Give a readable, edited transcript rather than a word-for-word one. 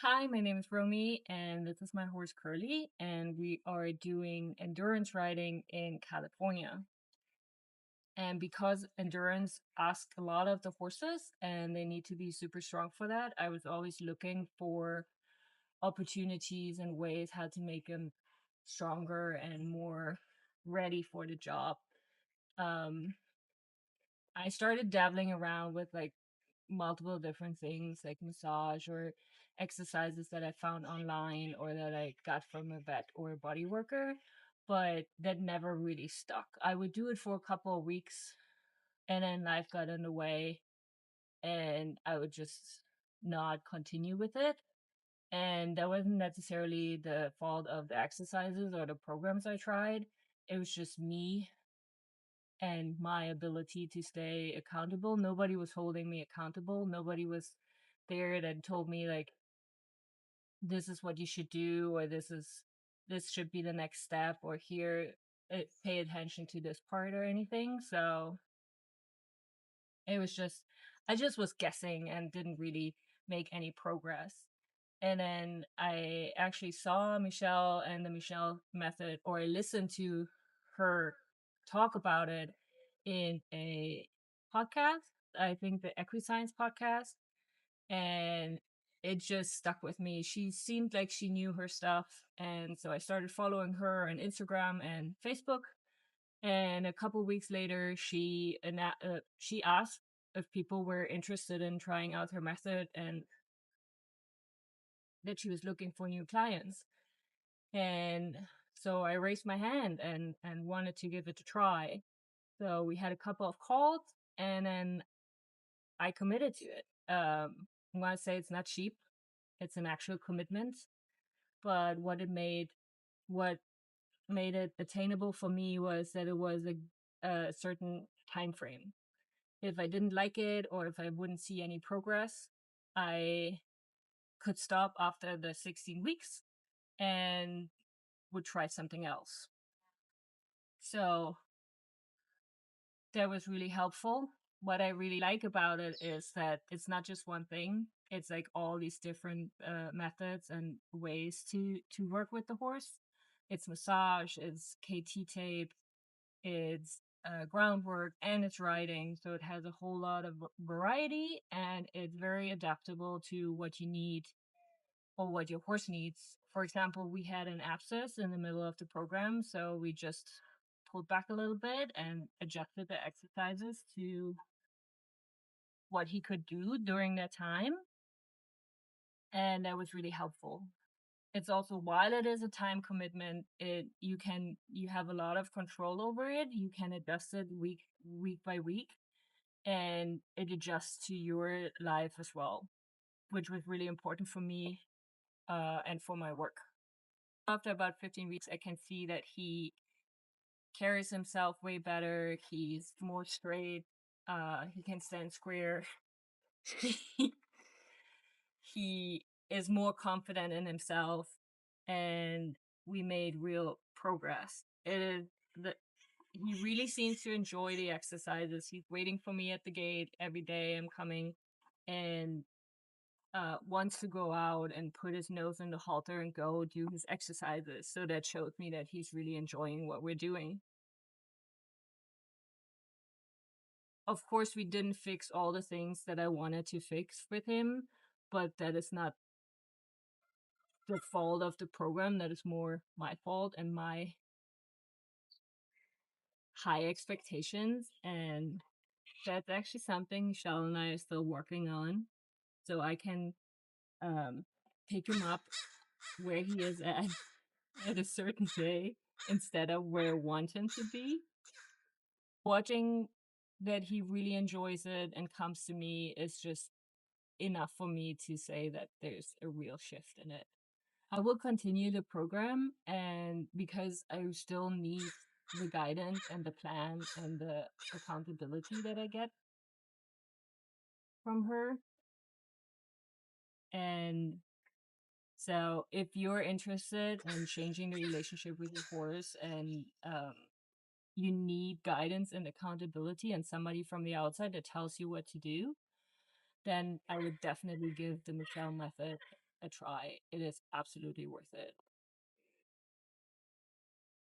Hi, my name is Romy, and this is my horse Curly, and we are doing endurance riding in California. And because endurance asks a lot of the horses and they need to be super strong for that, I was always looking for opportunities and ways how to make them stronger and more ready for the job. Um, I started dabbling around with like multiple different things like massage or exercises that I found online or that I got from a vet or a body worker, but that never really stuck. I would do it for a couple of weeks and then life got in the way and I would just not continue with it. And that wasn't necessarily the fault of the exercises or the programs I tried. It was just me and my ability to stay accountable. Nobody was holding me accountable. Nobody was there that told me like this is what you should do or this should be the next step or here pay attention to this part or anything. So it was just I just was guessing and didn't really make any progress. And then I actually saw Michelle and the Michelle method, or I listened to her talk about it in a podcast. I think the Equiscience podcast, and it just stuck with me. She seemed like she knew her stuff, and so I started following her on Instagram and Facebook. And a couple weeks later, she asked if people were interested in trying out her method and that she was looking for new clients. And so I raised my hand and wanted to give it a try. So we had a couple of calls, and then I committed to it. I'm gonna say it's not cheap; it's an actual commitment. But what made it attainable for me was that it was a certain time frame. If I didn't like it or if I wouldn't see any progress, I could stop after the 16 weeks and would try something else. So that was really helpful. What I really like about it is that it's not just one thing. It's like all these different methods and ways to work with the horse. It's massage, it's KT tape, it's groundwork, and it's riding. So it has a whole lot of variety, and it's very adaptable to what you need or what your horse needs. For example, we had an abscess in the middle of the program, so we just pulled back a little bit and adjusted the exercises to what he could do during that time. And that was really helpful. It's also, while it is a time commitment, you have a lot of control over it. You can adjust it week by week, and it adjusts to your life as well, which was really important for me and for my work. After about 15 weeks, I can see that he carries himself way better. He's more straight. He can stand square. He is more confident in himself, and we made real progress. It is the He really seems to enjoy the exercises. He's waiting for me at the gate every day. I'm coming, and wants to go out and put his nose in the halter and go do his exercises. So that shows me that he's really enjoying what we're doing. Of course, we didn't fix all the things that I wanted to fix with him, but that is not the fault of the program. That is more my fault and my high expectations. And that's actually something Michelle and I are still working on. So I can um, pick him up where he is at a certain day instead of where I want him to be. Watching that he really enjoys it and comes to me is just enough for me to say that there's a real shift in it. I will continue the program, and because I still need the guidance and the plan and the accountability that I get from her. And so if you're interested in changing the relationship with your horse and you need guidance and accountability and somebody from the outside that tells you what to do, then I would definitely give the Michelle method a try. It is absolutely worth it.